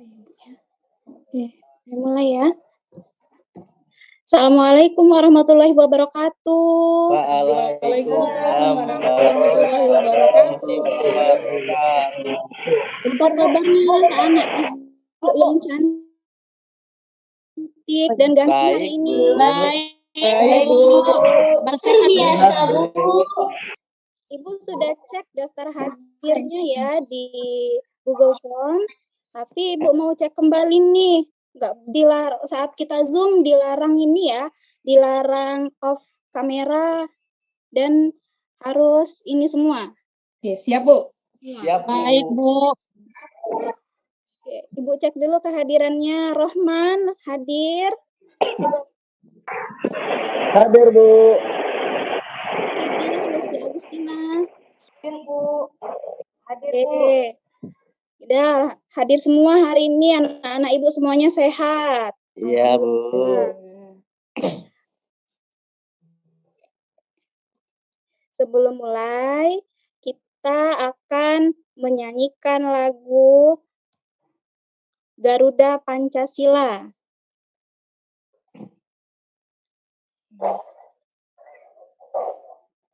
Oke, saya mulai ya. Assalamualaikum warahmatullahi wabarakatuh. Waalaikumsalam warahmatullahi wabarakatuh. Apa kabarnya anak-anak Ibu yang cantik dan ganteng hari ini? Baik, Bu. Biasa, Bu. Ibu sudah cek daftar hadirnya ya di Google Form, tapi Ibu mau cek kembali nih. Saat kita Zoom dilarang ini ya, dilarang off kamera dan harus ini semua. Oke, siap, Bu. Siap, Bu. Baik, Bu. Oke, Ibu cek dulu kehadirannya. Rohman hadir. Hadir, Bu. Hadir, Lucy Agustina. Hadir, Bu. Hadir, Bu. Udah hadir semua hari ini, anak-anak Ibu semuanya sehat. Iya, Bu. Sebelum mulai, kita akan menyanyikan lagu Garuda Pancasila.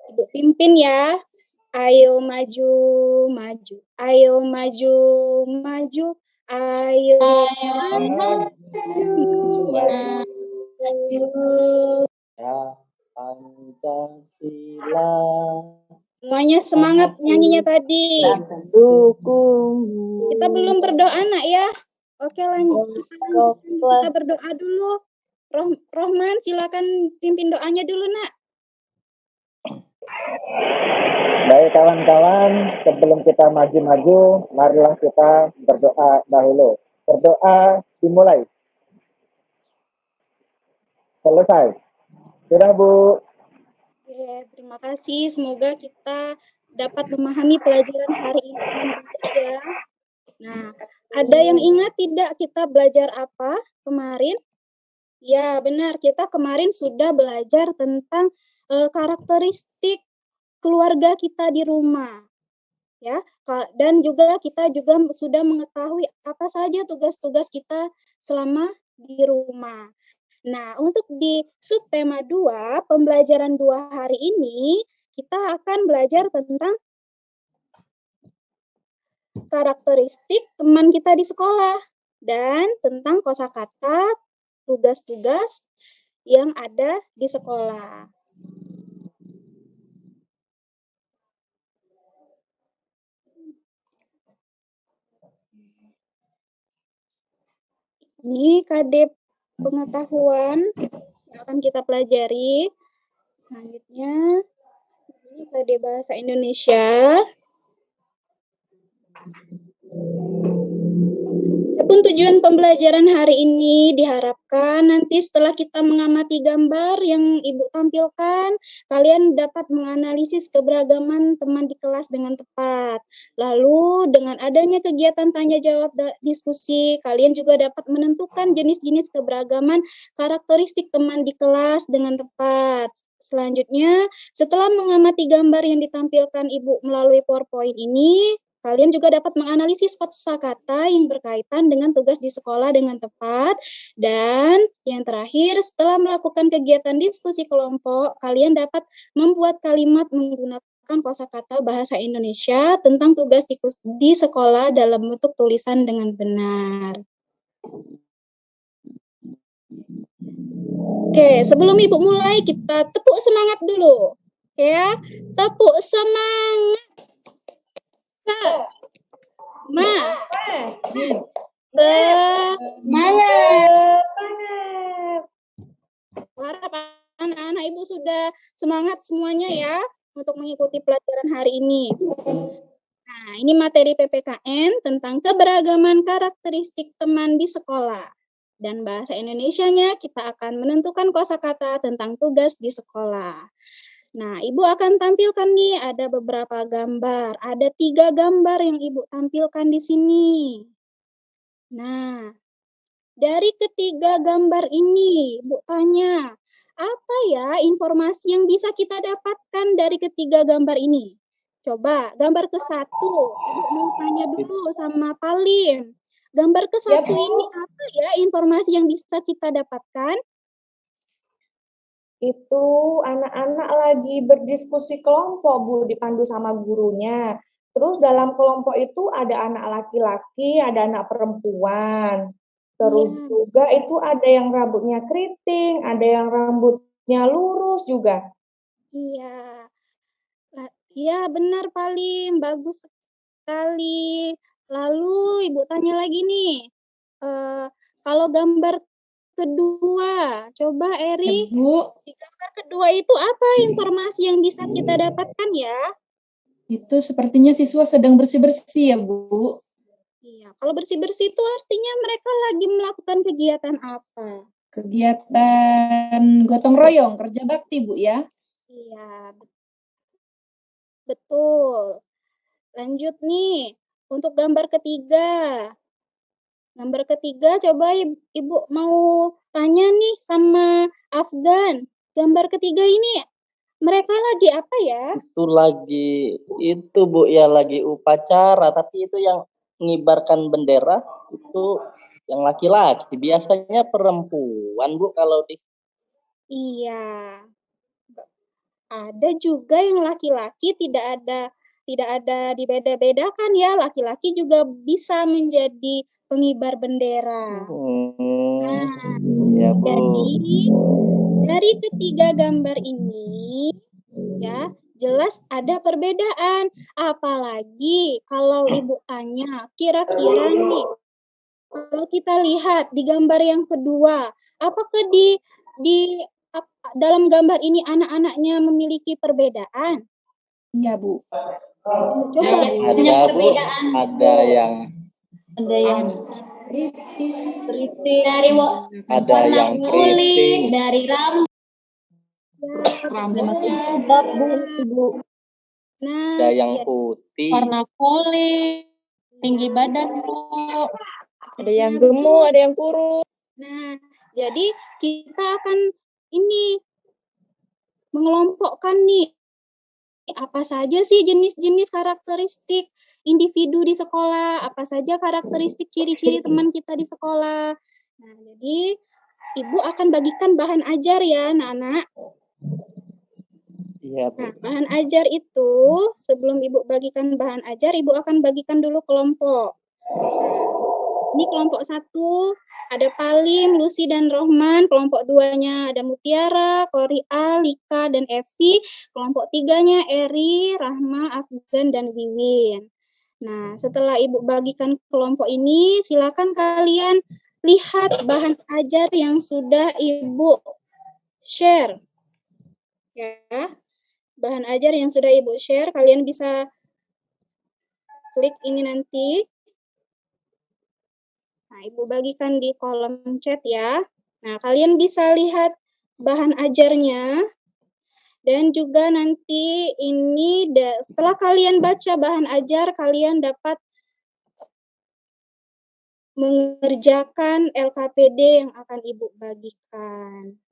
Ibu pimpin ya. Ayo maju, maju. Ayo maju, maju. Ayo maju. Ya, Pancasila. Semuanya semangat nyanyinya tadi. Dukung. Kita belum berdoa, Nak ya. Oke, lanjut. Kita berdoa dulu. Rohman, silakan pimpin doanya dulu, Nak. Baik, kawan-kawan, sebelum kita maju-maju, marilah kita berdoa dahulu. Berdoa dimulai. Selesai. Sudah, Bu. Oke, terima kasih. Semoga kita dapat memahami pelajaran hari ini dengan baik ya. Nah, ada yang ingat tidak kita belajar apa kemarin? Ya, benar. Kita kemarin sudah belajar tentang karakteristik keluarga kita di rumah. Ya, dan juga kita juga sudah mengetahui apa saja tugas-tugas kita selama di rumah. Nah, untuk di subtema 2, pembelajaran 2 hari ini, kita akan belajar tentang karakteristik teman kita di sekolah dan tentang kosakata tugas-tugas yang ada di sekolah. Ini KD pengetahuan yang akan kita pelajari. Selanjutnya, ini KD Bahasa Indonesia. Adapun tujuan pembelajaran hari ini diharapkan nanti setelah kita mengamati gambar yang Ibu tampilkan, kalian dapat menganalisis keberagaman teman di kelas dengan tepat. Lalu dengan adanya kegiatan tanya jawab diskusi, kalian juga dapat menentukan jenis-jenis keberagaman karakteristik teman di kelas dengan tepat. Selanjutnya, setelah mengamati gambar yang ditampilkan Ibu melalui PowerPoint ini, kalian juga dapat menganalisis kosakata yang berkaitan dengan tugas di sekolah dengan tepat. Dan yang terakhir, setelah melakukan kegiatan diskusi kelompok, kalian dapat membuat kalimat menggunakan kosakata bahasa Indonesia tentang tugas di sekolah dalam bentuk tulisan dengan benar. Oke, sebelum Ibu mulai, kita tepuk semangat dulu. Oke ya, tepuk semangat. Harap anak-anak Ibu sudah semangat semuanya ya untuk mengikuti pelajaran hari ini. Nah, ini materi PPKN tentang keberagaman karakteristik teman di sekolah. Dan bahasa Indonesianya kita akan menentukan kosakata tentang tugas di sekolah. Nah, Ibu akan tampilkan nih ada beberapa gambar. Ada 3 gambar yang Ibu tampilkan di sini. Nah, dari ketiga gambar ini, Ibu tanya, apa ya informasi yang bisa kita dapatkan dari ketiga gambar ini? Coba, gambar ke-1, Ibu mau tanya dulu sama Palim. Gambar ke Ya, satu Bu. ini apa ya informasi yang bisa kita dapatkan? Itu anak-anak lagi berdiskusi kelompok, Bu, dipandu sama gurunya. Terus dalam kelompok itu ada anak laki-laki, ada anak perempuan. Terus Iya, juga itu ada yang rambutnya keriting, ada yang rambutnya lurus juga. iya. Iya, benar paling bagus sekali. Lalu Ibu tanya lagi nih, kalau gambar kedua, coba Ya, Eri, Bu. di gambar kedua itu apa informasi yang bisa kita dapatkan ya? Itu sepertinya siswa sedang bersih-bersih ya, Bu. Iya, kalau bersih-bersih itu artinya mereka lagi melakukan kegiatan apa? Kegiatan gotong royong, kerja bakti, Bu ya. Iya, betul. Lanjut nih, untuk gambar ketiga. Gambar ketiga, coba Ibu mau tanya nih sama Afgan. Gambar ketiga ini mereka lagi apa ya? Itu lagi itu Bu ya lagi upacara, tapi itu yang mengibarkan bendera itu yang laki-laki, biasanya perempuan Bu kalau di Iya, ada juga yang laki-laki, tidak ada dibeda-bedakan ya, laki-laki juga bisa menjadi pengibar bendera. Nah, iya Bu. jadi dari ketiga gambar ini ya jelas ada perbedaan. Apalagi kalau Ibu tanya, kira-kira nih kalau kita lihat di gambar yang kedua, apakah dalam gambar ini anak-anaknya memiliki perbedaan? Iya, Bu. Coba Ada Bu, ada yang Keriting, dari ada warna yang kulit, keriting, dari rambut. rambutnya Ada Bu, Ibu. Nah, ada yang jadi putih, Warna kulit, tinggi badan, Bu. ada yang gemuk, ada yang kurus. nah, jadi kita akan ini mengelompokkan nih apa saja sih jenis-jenis karakteristik individu di sekolah, apa saja karakteristik ciri-ciri teman kita di sekolah. Nah, jadi Ibu akan bagikan bahan ajar ya, anak-anak. iya Bu. Nah, bahan ajar itu sebelum Ibu bagikan bahan ajar, Ibu akan bagikan dulu kelompok. Nah, ini kelompok 1 ada Palim, Lucy, dan Rohman. Kelompok 2-nya ada Mutiara, Koria, Lika, dan Evi. Kelompok 3-nya Eri, Rahma, Afgan, dan Wiwin. Nah, setelah Ibu bagikan kelompok ini, silakan kalian lihat bahan ajar yang sudah Ibu share. Ya, bahan ajar yang sudah Ibu share, kalian bisa klik ini nanti. Nah, Ibu bagikan di kolom chat ya. Nah, kalian bisa lihat bahan ajarnya. Dan juga nanti ini setelah kalian baca bahan ajar, kalian dapat mengerjakan LKPD yang akan Ibu bagikan.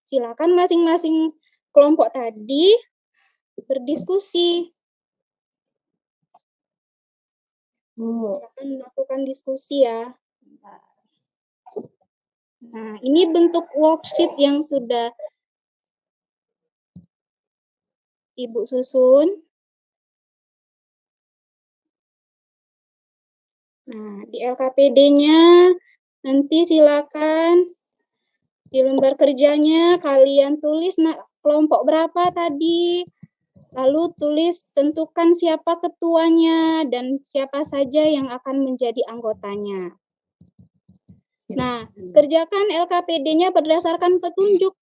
Silakan masing-masing kelompok tadi berdiskusi. Silakan melakukan diskusi ya. Nah, ini bentuk worksheet yang sudah Ibu susun. Nah, di LKPD-nya nanti silakan di lembar kerjanya kalian tulis kelompok berapa tadi. Lalu tulis tentukan siapa ketuanya dan siapa saja yang akan menjadi anggotanya. Nah, kerjakan LKPD-nya berdasarkan petunjuk.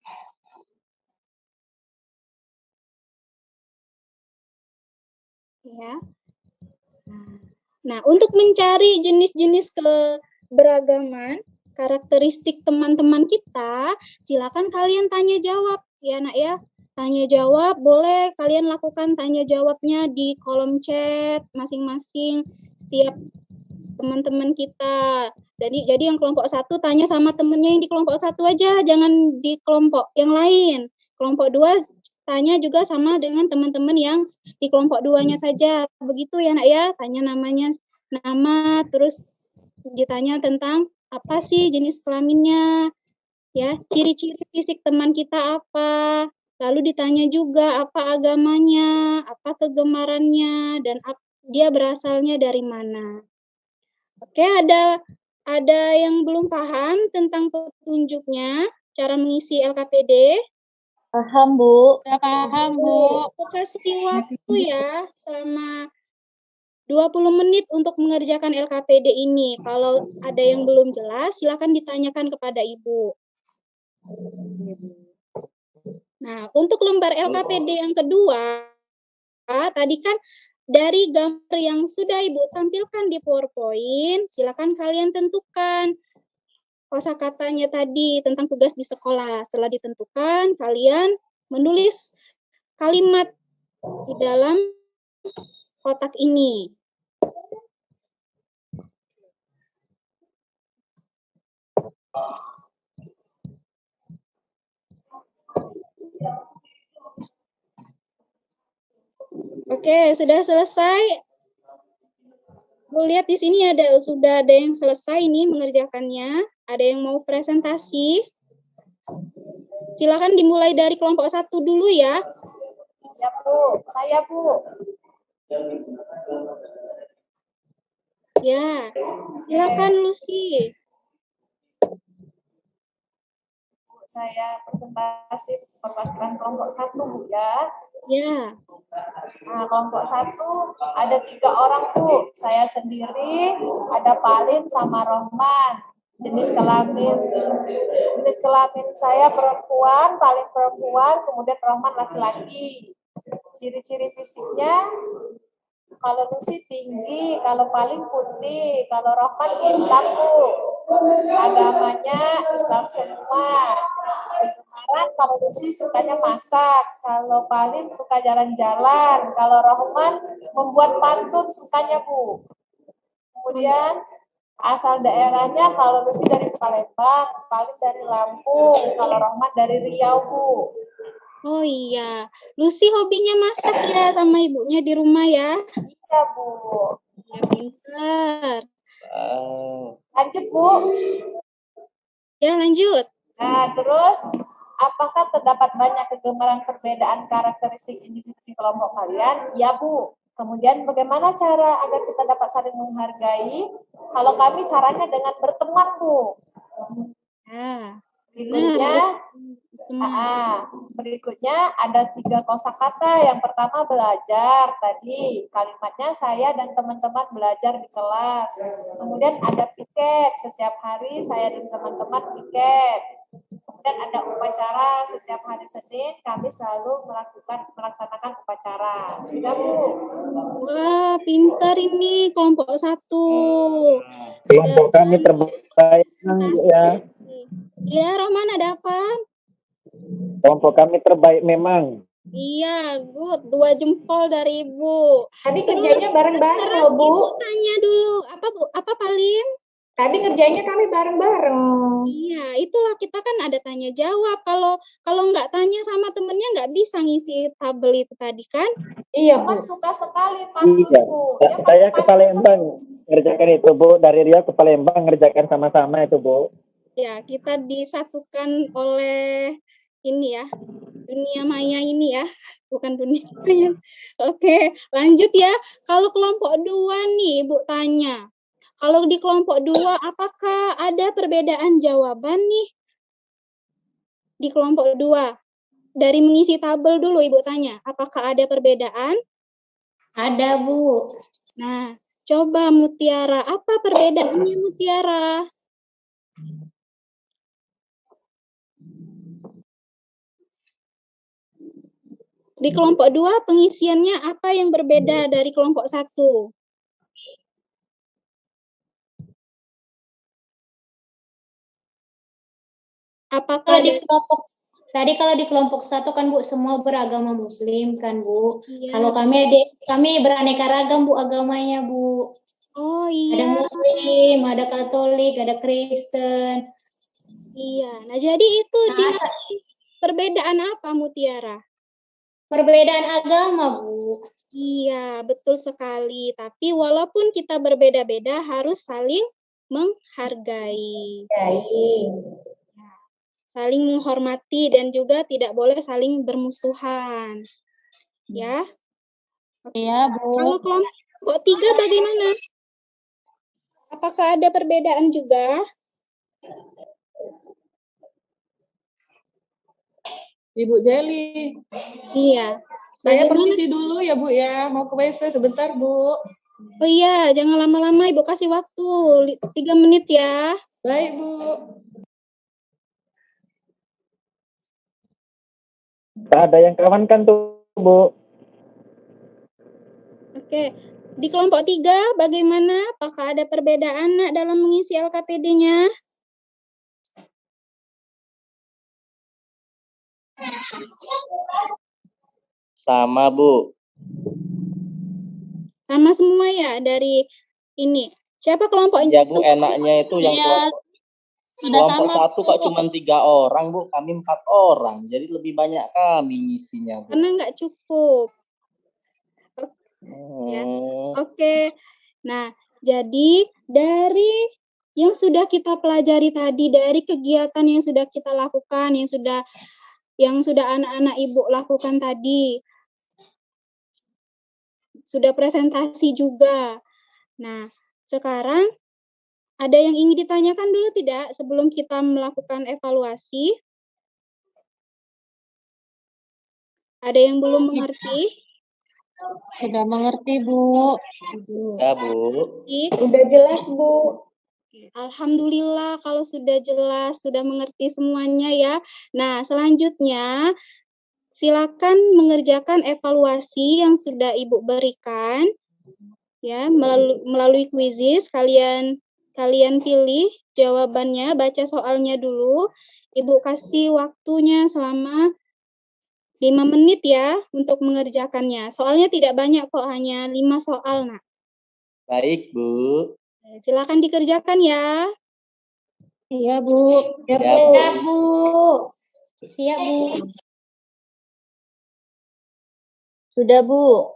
Ya. Nah, untuk mencari jenis-jenis keberagaman, karakteristik teman-teman kita, silakan kalian tanya jawab ya, Nak ya. Tanya jawab, boleh kalian lakukan tanya jawabnya di kolom chat masing-masing setiap teman-teman kita. Jadi yang kelompok 1 tanya sama temennya yang di kelompok 1 aja, jangan di kelompok yang lain. kelompok 2 tanya juga sama dengan teman-teman yang di kelompok 2-nya saja. Begitu ya, Nak ya. Tanya nama, terus ditanya tentang apa sih jenis kelaminnya, ya, ciri-ciri fisik teman kita apa. Lalu ditanya juga apa agamanya, apa kegemarannya, dan dia berasalnya dari mana. Oke, ada yang belum paham tentang petunjuknya, cara mengisi LKPD? Paham, Bu. Udah paham, Bu. Aku kasih waktu ya selama 20 menit untuk mengerjakan LKPD ini. Kalau ada yang belum jelas, silakan ditanyakan kepada Ibu. Nah, untuk lembar LKPD yang kedua, tadi kan dari gambar yang sudah Ibu tampilkan di PowerPoint, silakan kalian tentukan kosakatanya tadi tentang tugas di sekolah. Setelah ditentukan, kalian menulis kalimat di dalam kotak ini. Oke, sudah selesai. Bu lihat di sini sudah ada yang selesai nih mengerjakannya. Ada yang mau presentasi? Silakan dimulai dari kelompok 1 dulu ya. Ya, Bu. Saya, Bu. Ya, silakan Lucy. Saya presentasi perwakilan kelompok 1, Bu, ya. Ya. Nah, kelompok 1 ada 3 orang, Bu. Saya sendiri, ada Palin sama Rohman. Jenis kelamin saya perempuan, Palin perempuan, kemudian Rohman laki-laki. Ciri-ciri fisiknya, kalau Lucy tinggi, kalau Palin putih, kalau Rohman hitam, Bu. Agamanya Islam semua. Kemarin kalau Lucy sukanya masak, kalau Palin suka jalan-jalan, kalau Rohman membuat pantun sukanya, Bu. Kemudian asal daerahnya, kalau Lucy dari Palembang, Palin dari Lampung, kalau Rohman dari Riau, Bu. Oh iya, Lucy hobinya masak ya sama ibunya di rumah ya? Iya, Bu. Ya, pintar. Lanjut, Bu. Ya, lanjut. Nah, terus apakah terdapat banyak kegemaran perbedaan karakteristik individu di kelompok kalian? Ya, Bu. Kemudian bagaimana cara agar kita dapat saling menghargai? Kalau kami caranya dengan berteman, Bu. Ya, Berikutnya, berikutnya ada 3 kosakata. Yang pertama belajar. Tadi kalimatnya saya dan teman-teman belajar di kelas. Kemudian ada piket. Setiap hari saya dan teman-teman piket. Kemudian ada upacara. Setiap hari Senin kami selalu melaksanakan upacara. Sudah, Bu? Wah, pintar ini kelompok 1. Kelompok kami terbaik ya. Iya, Rohman ada apa? Kelompok kami terbaik memang. Iya, good. 2 jempol dari Ibu. Tadi kerjanya bareng-bareng loh, Bu. Ibu tanya dulu, apa Bu? Apa Palim? Tadi kerjanya kami bareng-bareng. Iya, itulah kita kan ada tanya jawab. Kalau nggak tanya sama temennya nggak bisa ngisi tabel itu tadi kan? Iya, Bu. Kan suka sekali pantun, Iya. Bu. Saya ke Palembang ngerjakan itu, Bu. Dari Riau ke Palembang ngerjakan sama-sama itu, Bu. Ya, kita disatukan oleh ini ya, dunia maya ini ya, bukan dunia maya. Oke, lanjut ya. Kalau kelompok 2 nih, Ibu tanya. Kalau di kelompok 2, apakah ada perbedaan jawaban nih? Di kelompok 2. Dari mengisi tabel dulu, Ibu tanya. Apakah ada perbedaan? Ada, Bu. Nah, coba Mutiara. Apa perbedaannya, Mutiara? Di kelompok 2 pengisiannya apa yang berbeda dari kelompok 1? Apakah kalau di kelompok 1 kan Bu semua beragama Muslim kan Bu. Iya. Kalau kami beraneka ragam Bu agamanya Bu. Oh iya. Ada Muslim, ada Katolik, ada Kristen. Iya. Nah, jadi itu Perbedaan apa, Mutiara? Perbedaan agama, Bu. Iya, betul sekali. Tapi walaupun kita berbeda-beda, harus saling menghargai. Saling menghormati dan juga tidak boleh saling bermusuhan. Ya. Iya, Bu. Kalau kelompok 3 bagaimana? Apakah ada perbedaan juga? Ibu Jeli, Iya. saya Bagaimana? permisi dulu ya Bu ya, mau ke WC sebentar Bu. Oh iya, jangan lama-lama, Ibu kasih waktu 3 menit ya. Baik Bu. Ada yang kawan kan tuh, Bu? Oke. Di kelompok 3 bagaimana? Apakah ada perbedaan Nak dalam mengisi LKPD-nya? Sama, Bu. Sama semua ya dari ini. Siapa kelompok Ya, Bu, enaknya itu yang Iya, sudah kelompok sama, 1 Bu. kok cuma 3 orang, Bu. Kami 4 orang. Jadi lebih banyak kami ngisinya, Bu. karena nggak cukup. Ya. Oke. Nah, jadi dari yang sudah kita pelajari tadi, dari kegiatan yang sudah kita lakukan, yang sudah anak-anak Ibu lakukan tadi, sudah presentasi juga. Nah, sekarang ada yang ingin ditanyakan dulu tidak sebelum kita melakukan evaluasi? Ada yang belum mengerti? Sudah mengerti, Bu. Ya, Bu. Udah jelas, Bu. Alhamdulillah kalau sudah jelas, sudah mengerti semuanya ya. Nah, selanjutnya silakan mengerjakan evaluasi yang sudah Ibu berikan ya melalui kuisis. Kalian pilih jawabannya, baca soalnya dulu. Ibu kasih waktunya selama 5 menit ya untuk mengerjakannya. Soalnya tidak banyak kok, hanya 5 soal, Nak. Baik, Bu. Silakan dikerjakan ya. Iya, Bu. Ya, Siap, Bu. Bu. Siap, Bu. Sudah, Bu.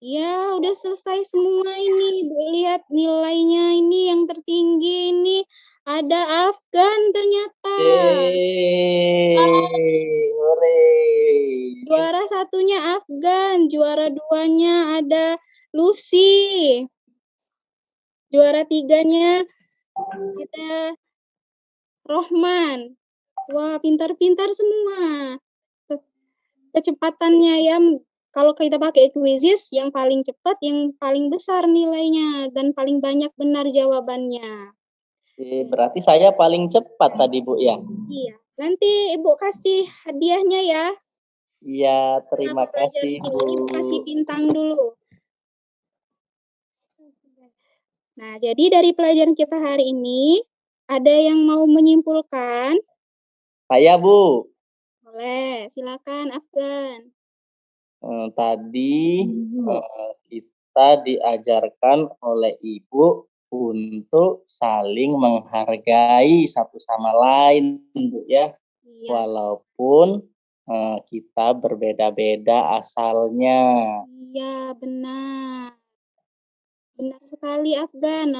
Ya, udah selesai semua ini. Ibu lihat nilainya ini yang tertinggi ini. Ada Afgan ternyata. Hore. Juara satunya Afgan. Juara 2-nya ada Lucy. Juara 3-nya ada Rohman. Wah, pintar-pintar semua. Kecepatannya ya, kalau kita pakai quizzes, yang paling cepat, yang paling besar nilainya, dan paling banyak benar jawabannya. Berarti saya paling cepat tadi, Bu, ya? Iya. Nanti Ibu kasih hadiahnya ya. Iya, terima kasih, Bu. Ibu kasih bintang dulu. Nah, jadi dari pelajaran kita hari ini, ada yang mau menyimpulkan? Saya, Bu. Boleh, silakan Afgan. Tadi kita diajarkan oleh Ibu untuk saling menghargai satu sama lain, Bu, ya. Iya. Walaupun kita berbeda-beda asalnya. Iya, benar. Benar sekali, Afgan.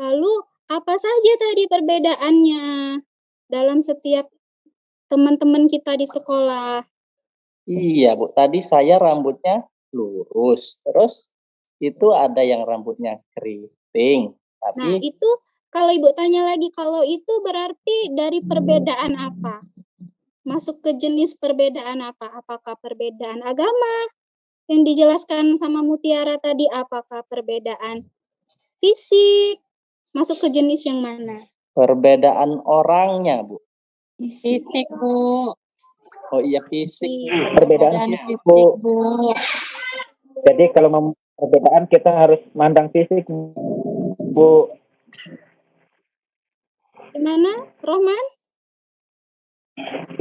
Lalu, apa saja tadi perbedaannya dalam setiap teman-teman kita di sekolah? Iya, Bu. Tadi saya rambutnya lurus. Terus itu ada yang rambutnya keriting. Nah, Tapi itu kalau Ibu tanya lagi, kalau itu berarti dari perbedaan apa? Masuk ke jenis perbedaan apa? Apakah perbedaan agama? Yang dijelaskan sama Mutiara tadi, apakah perbedaan fisik? Masuk ke jenis yang mana? perbedaan orangnya, Bu. Fisik, Bu. Oh iya, fisik, Bu. Perbedaan Dan fisik, fisik, Bu. Bu. Jadi kalau perbedaan kita harus mandang fisik, Bu. Gimana, Rohman?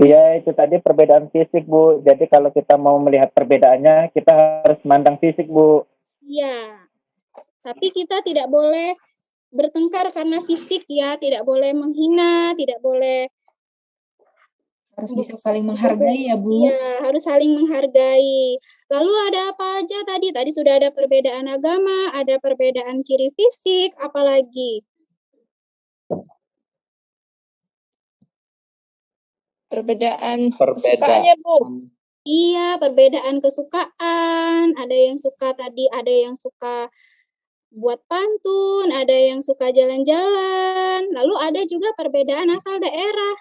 Iya, itu tadi perbedaan fisik, Bu. Jadi kalau kita mau melihat perbedaannya, kita harus mandang fisik, Bu. Iya. Tapi kita tidak boleh bertengkar karena fisik ya, tidak boleh menghina, tidak boleh Harus bisa saling menghargai ya, Bu. Iya, harus saling menghargai. Lalu ada apa aja tadi? Tadi sudah ada perbedaan agama, ada perbedaan ciri fisik, apalagi? Perbedaan Perbedaan. kesukaannya, Bu. Iya, perbedaan kesukaan. Ada yang suka tadi, ada yang suka buat pantun, ada yang suka jalan-jalan. Lalu ada juga perbedaan asal daerah.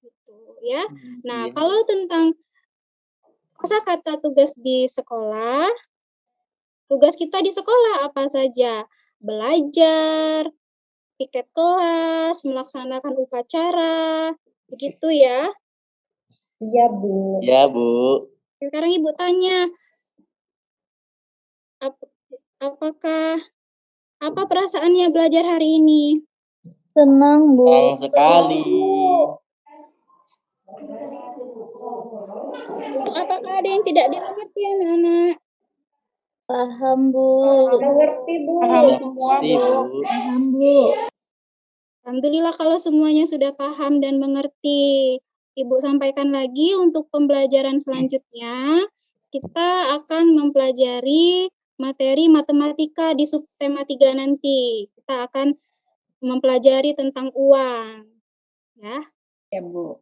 Gitu, ya. Nah, Iya. kalau tentang kosakata tugas di sekolah, tugas kita di sekolah apa saja? Belajar, piket kelas, melaksanakan upacara, begitu ya. Iya, Bu. Ya, Bu. Sekarang Ibu tanya, apa perasaannya belajar hari ini? Senang, Bu. Senang sekali. Apakah ada yang tidak dimengerti, anak-anak? Paham, Bu. Mengerti, Bu. Paham semua, Mengerti, Bu. Bu. Paham, Bu. Alhamdulillah kalau semuanya sudah paham dan mengerti. Ibu sampaikan lagi untuk pembelajaran selanjutnya, kita akan mempelajari materi matematika di subtema 3 nanti. Kita akan mempelajari tentang uang. Ya. Ya, Bu.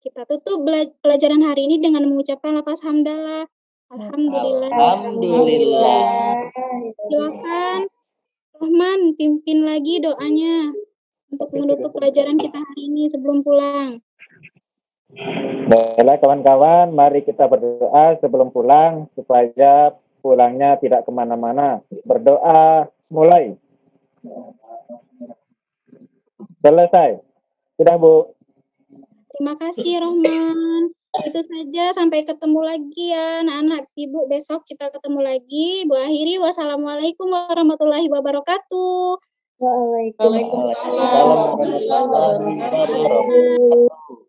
Kita tutup pelajaran hari ini dengan mengucapkan lafaz hamdalah. Alhamdulillah. Alhamdulillah. Silakan Rahman, pimpin lagi doanya untuk menutup pelajaran kita hari ini sebelum pulang. Baiklah kawan-kawan, mari kita berdoa sebelum pulang supaya pulangnya tidak kemana-mana. Berdoa mulai. Selesai. Sudah, Bu. Terima kasih Rahman. Itu saja, sampai ketemu lagi ya anak-anak. Ibu besok kita ketemu lagi. Bu akhiri, wassalamualaikum warahmatullahi wabarakatuh. Waalaikumsalam. Waalaikumsalam warahmatullahi wabarakatuh.